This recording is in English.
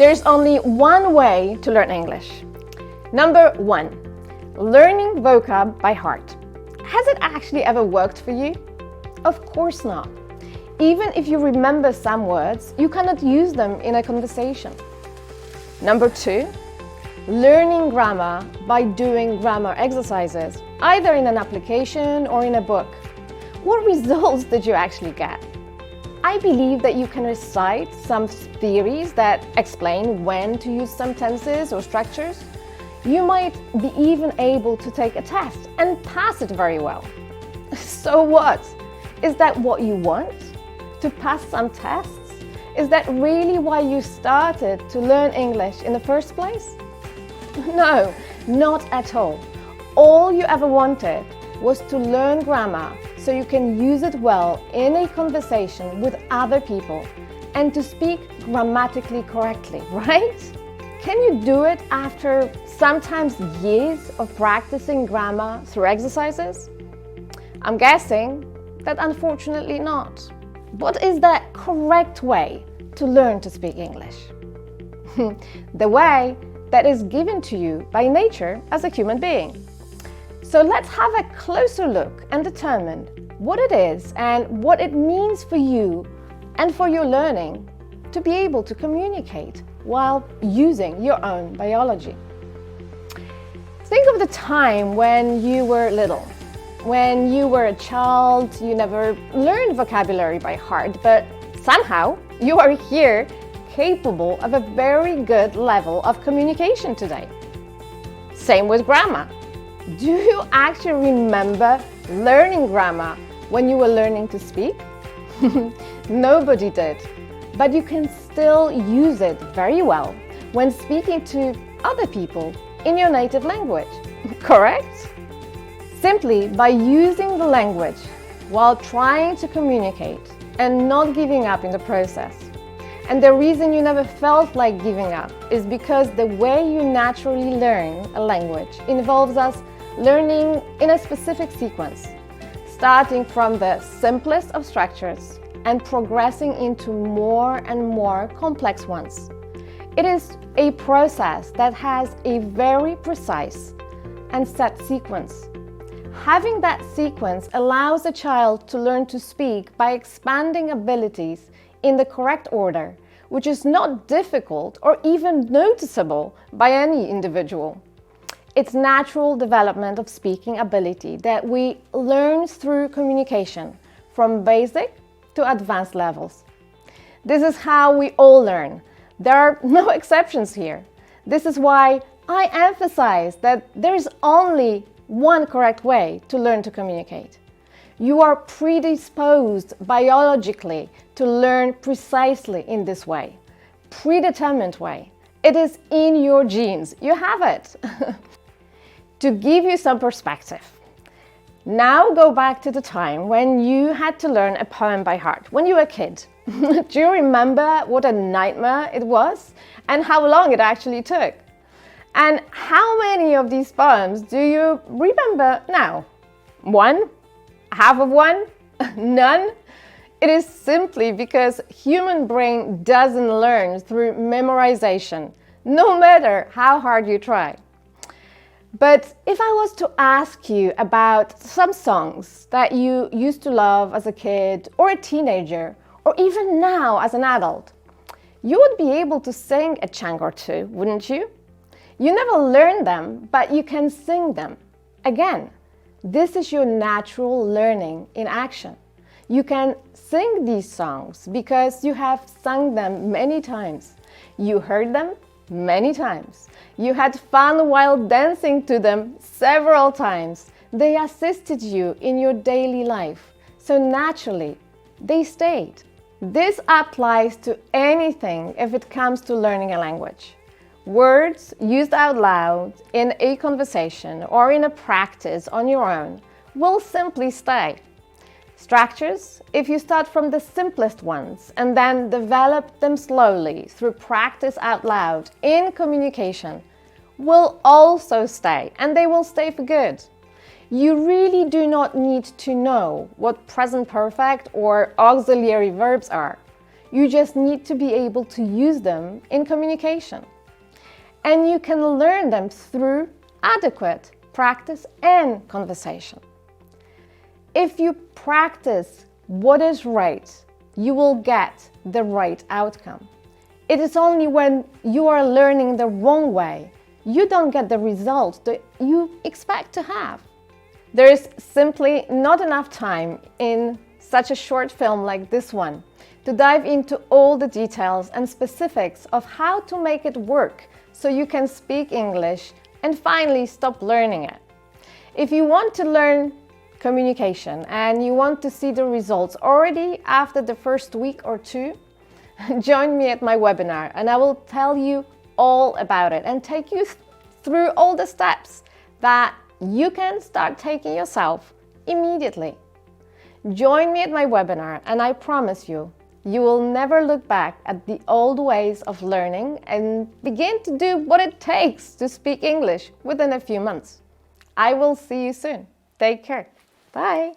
There's only one way to learn English. Number 1, learning vocab by heart. Has it actually ever worked for you? Of course not. Even if you remember some words, you cannot use them in a conversation. Number 2, learning grammar by doing grammar exercises, either in an application or in a book. What results did you actually get? I believe that you can recite some theories that explain when to use some tenses or structures. You might be even able to take a test and pass it very well. So what? Is that what you want? To pass some tests? Is that really why you started to learn English in the first place? No, not at all. All you ever wanted was to learn grammar so you can use it well in a conversation with other people and to speak grammatically correctly, right? Can you do it after sometimes years of practicing grammar through exercises? I'm guessing that unfortunately not. What is the correct way to learn to speak English? The way that is given to you by nature as a human being. So let's have a closer look and determine what it is and what it means for you and for your learning to be able to communicate while using your own biology. Think of the time when you were little. When you were a child, you never learned vocabulary by heart, but somehow you are here capable of a very good level of communication today. Same with grammar. Do you actually remember learning grammar when you were learning to speak? Nobody did, but you can still use it very well when speaking to other people in your native language, correct? Simply by using the language while trying to communicate and not giving up in the process. And the reason you never felt like giving up is because the way you naturally learn a language involves us learning in a specific sequence, starting from the simplest of structures and progressing into more and more complex ones. It is a process that has a very precise and set sequence. Having that sequence allows a child to learn to speak by expanding abilities in the correct order, which is not difficult or even noticeable by any individual. It's natural development of speaking ability that we learn through communication from basic to advanced levels. This is how we all learn. There are no exceptions here. This is why I emphasize that there is only one correct way to learn to communicate. You are predisposed biologically to learn precisely in this way, predetermined way. It is in your genes. You have it. To give you some perspective, now go back to the time when you had to learn a poem by heart, when you were a kid. Do you remember what a nightmare it was and how long it actually took? And how many of these poems do you remember now? One? Half of one? None? It is simply because human brain doesn't learn through memorization, no matter how hard you try. But if I was to ask you about some songs that you used to love as a kid or a teenager, or even now as an adult, you would be able to sing a chunk or two, wouldn't you? You never learned them, but you can sing them. Again, this is your natural learning in action. You can sing these songs because you have sung them many times. You heard them many times. You had fun while dancing to them several times. They assisted you in your daily life, so naturally, they stayed. This applies to anything if it comes to learning a language. Words used out loud in a conversation or in a practice on your own will simply stay. Structures, if you start from the simplest ones and then develop them slowly through practice out loud in communication, will also stay, and they will stay for good. You really do not need to know what present perfect or auxiliary verbs are. You just need to be able to use them in communication. And you can learn them through adequate practice and conversation. If you practice what is right, you will get the right outcome. It is only when you are learning the wrong way, you don't get the result that you expect to have. There is simply not enough time in such a short film like this one to dive into all the details and specifics of how to make it work so you can speak English and finally stop learning it. If you want to learn communication and you want to see the results already after the first week or two, join me at my webinar and I will tell you all about it and take you through all the steps that you can start taking yourself immediately. Join me at my webinar and I promise you, you will never look back at the old ways of learning and begin to do what it takes to speak English within a few months. I will see you soon. Take care. Bye.